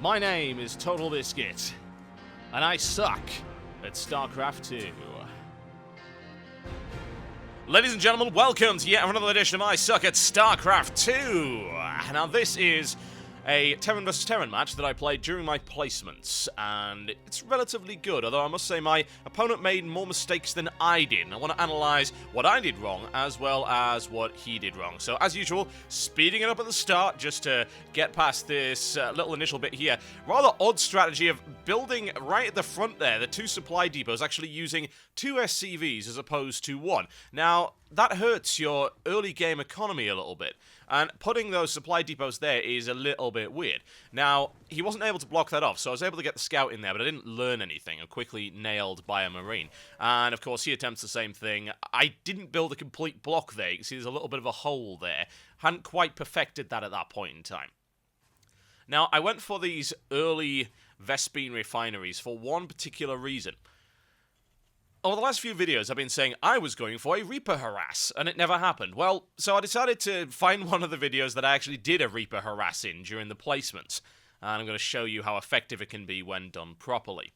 My name is TotalBiscuit, and I suck at Starcraft 2. Ladies and gentlemen, welcome to yet another edition of I Suck at Starcraft 2. Now this is a Terran vs Terran match that I played during my placements, and it's relatively good, although I must say my opponent made more mistakes than I did, and I want to analyse what I did wrong as well as what he did wrong. So as usual, speeding it up at the start just to get past this little initial bit here. Rather odd strategy of building right at the front there, the two supply depots, actually using two SCVs as opposed to one. Now, that hurts your early game economy a little bit, and putting those supply depots there is a little bit weird. Now, he wasn't able to block that off, so I was able to get the scout in there, but I didn't learn anything. I'm quickly nailed by a marine. And, of course, he attempts the same thing. I didn't build a complete block there. You can see there's a little bit of a hole there. Hadn't quite perfected that at that point in time. Now, I went for these early Vespene refineries for one particular reason. Over the last few videos, I've been saying I was going for a Reaper harass, and it never happened. Well, so I decided to find one of the videos that I actually did a Reaper harass in during the placements, and I'm going to show you how effective it can be when done properly.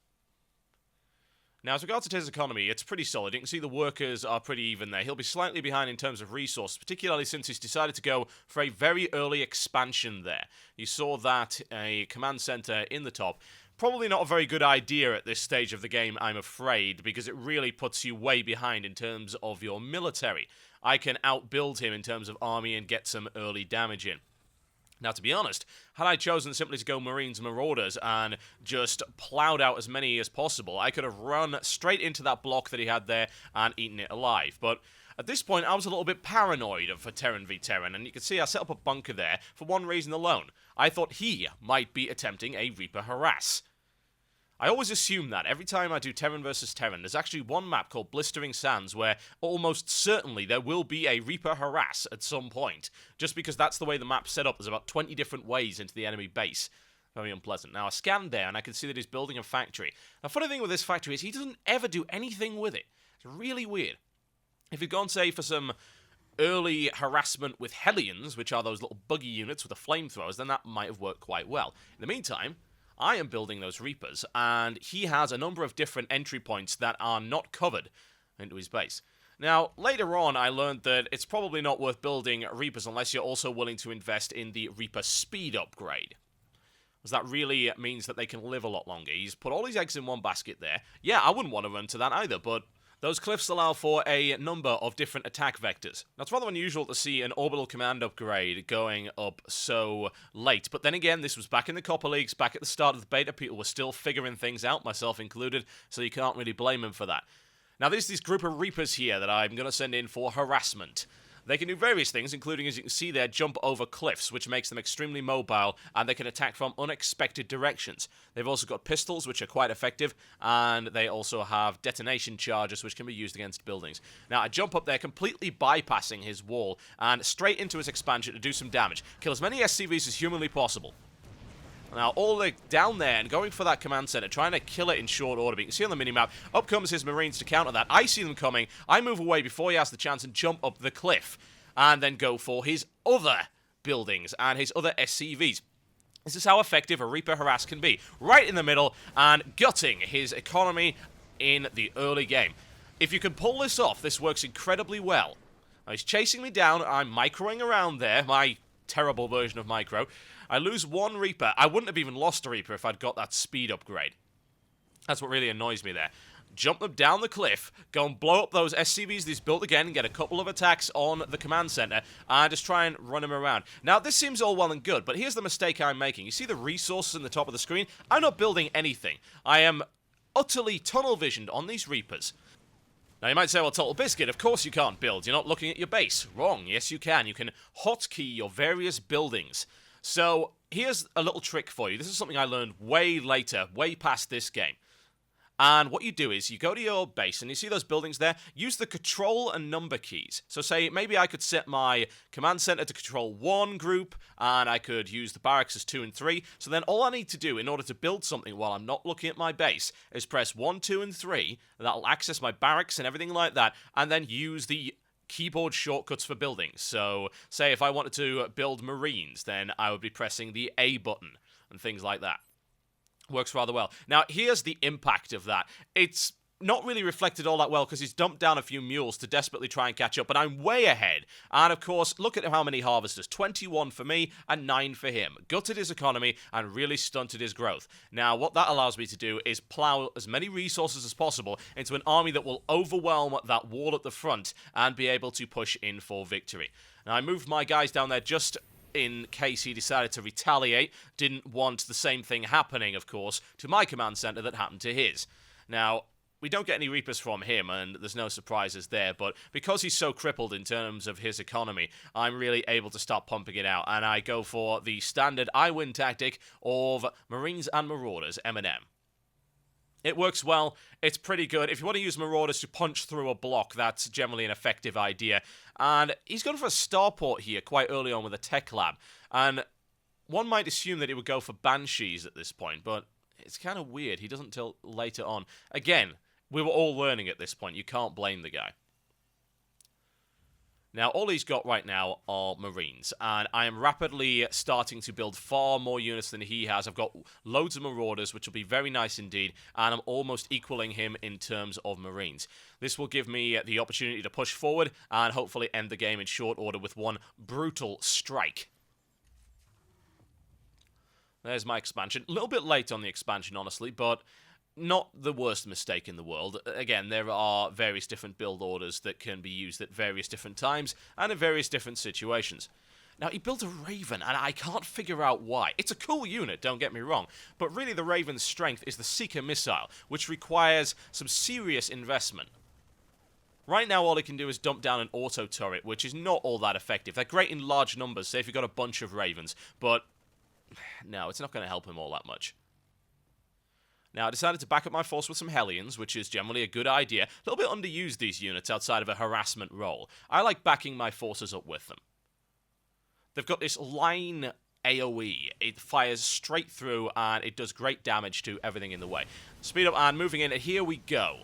Now, as regards to his economy, it's pretty solid. You can see the workers are pretty even there. He'll be slightly behind in terms of resources, particularly since he's decided to go for a very early expansion there. You saw that, a command center in the top. Probably not a very good idea at this stage of the game, I'm afraid, because it really puts you way behind in terms of your military. I can outbuild him in terms of army and get some early damage in. Now, to be honest, had I chosen simply to go Marines Marauders and just plowed out as many as possible, I could have run straight into that block that he had there and eaten it alive. But at this point, I was a little bit paranoid of a Terran v Terran, and you can see I set up a bunker there for one reason alone. I thought he might be attempting a Reaper harass. I always assume that every time I do Terran versus Terran, there's actually one map called Blistering Sands where almost certainly there will be a Reaper harass at some point, just because that's the way the map's set up. There's about 20 different ways into the enemy base. Very unpleasant. Now, I scanned there, and I can see that he's building a factory. The funny thing with this factory is he doesn't ever do anything with it. It's really weird. If you'd gone, say, for some early harassment with Hellions, which are those little buggy units with the flamethrowers, then that might have worked quite well. In the meantime, I am building those Reapers, and he has a number of different entry points that are not covered into his base. Now, later on, I learned that it's probably not worth building Reapers unless you're also willing to invest in the Reaper speed upgrade, because that really means that they can live a lot longer. He's put all his eggs in one basket there. Yeah, I wouldn't want to run to that either, but those cliffs allow for a number of different attack vectors. Now, it's rather unusual to see an orbital command upgrade going up so late, but then again, this was back in the Copper Leagues, back at the start of the beta. People were still figuring things out, myself included, so you can't really blame them for that. Now, there's this group of Reapers here that I'm going to send in for harassment. They can do various things, including, as you can see there, jump over cliffs, which makes them extremely mobile, and they can attack from unexpected directions. They've also got pistols, which are quite effective, and they also have detonation charges, which can be used against buildings. Now, I jump up there, completely bypassing his wall, and straight into his expansion to do some damage. Kill as many SCVs as humanly possible. Now, all the way down there and going for that command center, trying to kill it in short order. But you can see on the minimap, up comes his Marines to counter that. I see them coming. I move away before he has the chance and jump up the cliff. And then go for his other buildings and his other SCVs. This is how effective a Reaper harass can be. Right in the middle and gutting his economy in the early game. If you can pull this off, this works incredibly well. Now, he's chasing me down. I'm microing around there. My terrible version of micro. I lose one Reaper. I wouldn't have even lost a Reaper if I'd got that speed upgrade. That's what really annoys me there. Jump them down the cliff, go and blow up those SCVs that he's built again, and get a couple of attacks on the command center, and just try and run him around. Now, this seems all well and good, but here's the mistake I'm making. You see the resources in the top of the screen? I'm not building anything. I am utterly tunnel-visioned on these Reapers. Now, you might say, well, TotalBiscuit, of course you can't build. You're not looking at your base. Wrong. Yes, you can. You can hotkey your various buildings. So, here's a little trick for you. This is something I learned way later, way past this game. And what you do is you go to your base and you see those buildings there, use the control and number keys. So say maybe I could set my command center to control 1 group and I could use the barracks as 2 and 3. So then all I need to do in order to build something while I'm not looking at my base is press 1, 2, and 3. That'll access my barracks and everything like that, and then use the keyboard shortcuts for buildings. So say if I wanted to build Marines, then I would be pressing the A button and things like that. Works rather well. Now, here's the impact of that. It's not really reflected all that well because he's dumped down a few mules to desperately try and catch up, but I'm way ahead. And of course, look at how many harvesters. 21 for me and 9 for him. Gutted his economy and really stunted his growth. Now, what that allows me to do is plow as many resources as possible into an army that will overwhelm that wall at the front and be able to push in for victory. Now, I moved my guys down there just in case he decided to retaliate. Didn't want the same thing happening, of course, to my command center that happened to his. Now, we don't get any Reapers from him, and there's no surprises there, but because he's so crippled in terms of his economy, I'm really able to start pumping it out, and I go for the standard I win tactic of Marines and Marauders, M&M. It works well, it's pretty good. If you want to use Marauders to punch through a block, that's generally an effective idea. And he's gone for a starport here quite early on with a tech lab, and one might assume that he would go for Banshees at this point, but it's kind of weird. He doesn't till later on. Again, we were all learning at this point. You can't blame the guy. Now, all he's got right now are Marines, and I am rapidly starting to build far more units than he has. I've got loads of Marauders, which will be very nice indeed, and I'm almost equaling him in terms of Marines. This will give me the opportunity to push forward and hopefully end the game in short order with one brutal strike. There's my expansion. A little bit late on the expansion, honestly, but not the worst mistake in the world. Again, there are various different build orders that can be used at various different times and in various different situations. Now, he built a Raven, and I can't figure out why. It's a cool unit, don't get me wrong, but really the Raven's strength is the Seeker missile, which requires some serious investment. Right now, all he can do is dump down an auto turret, which is not all that effective. They're great in large numbers, say if you've got a bunch of Ravens, but no, it's not going to help him all that much. Now, I decided to back up my force with some Hellions, which is generally a good idea. A little bit underused, these units, outside of a harassment role. I like backing my forces up with them. They've got this line AoE. It fires straight through, and it does great damage to everything in the way. Speed up and moving in, and here we go.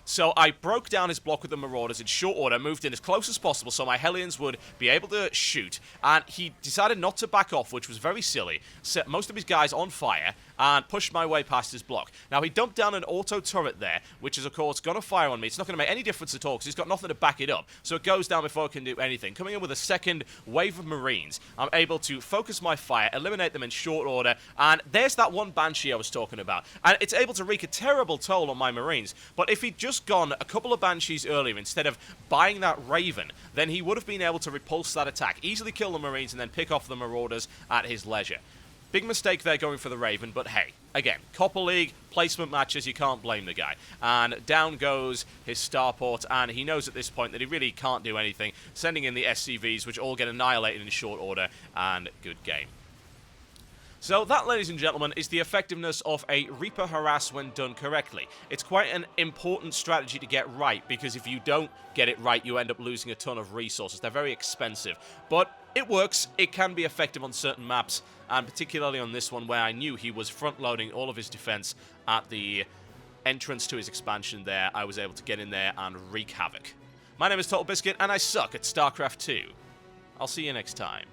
So I broke down his block with the Marauders in short order, moved in as close as possible so my Hellions would be able to shoot, and he decided not to back off, which was very silly, set most of his guys on fire, and pushed my way past his block. Now, he dumped down an auto turret there, which is, of course, going to fire on me. It's not going to make any difference at all, because he's got nothing to back it up, so it goes down before it can do anything. Coming in with a second wave of Marines, I'm able to focus my fire, eliminate them in short order, and there's that one Banshee I was talking about. And it's able to wreak a terrible toll on my Marines, but if he'd just gone a couple of Banshees earlier instead of buying that Raven, then he would have been able to repulse that attack, easily kill the Marines, and then pick off the Marauders at his leisure. Big mistake there going for the Raven, but hey, again, Copper League, placement matches, you can't blame the guy. And down goes his starport, and he knows at this point that he really can't do anything, sending in the SCVs, which all get annihilated in short order, and good game. So that, ladies and gentlemen, is the effectiveness of a Reaper harass when done correctly. It's quite an important strategy to get right, because if you don't get it right, you end up losing a ton of resources. They're very expensive, but it works. It can be effective on certain maps, and particularly on this one where I knew he was front-loading all of his defense at the entrance to his expansion there. I was able to get in there and wreak havoc. My name is TotalBiscuit, and I suck at Starcraft 2. I'll see you next time.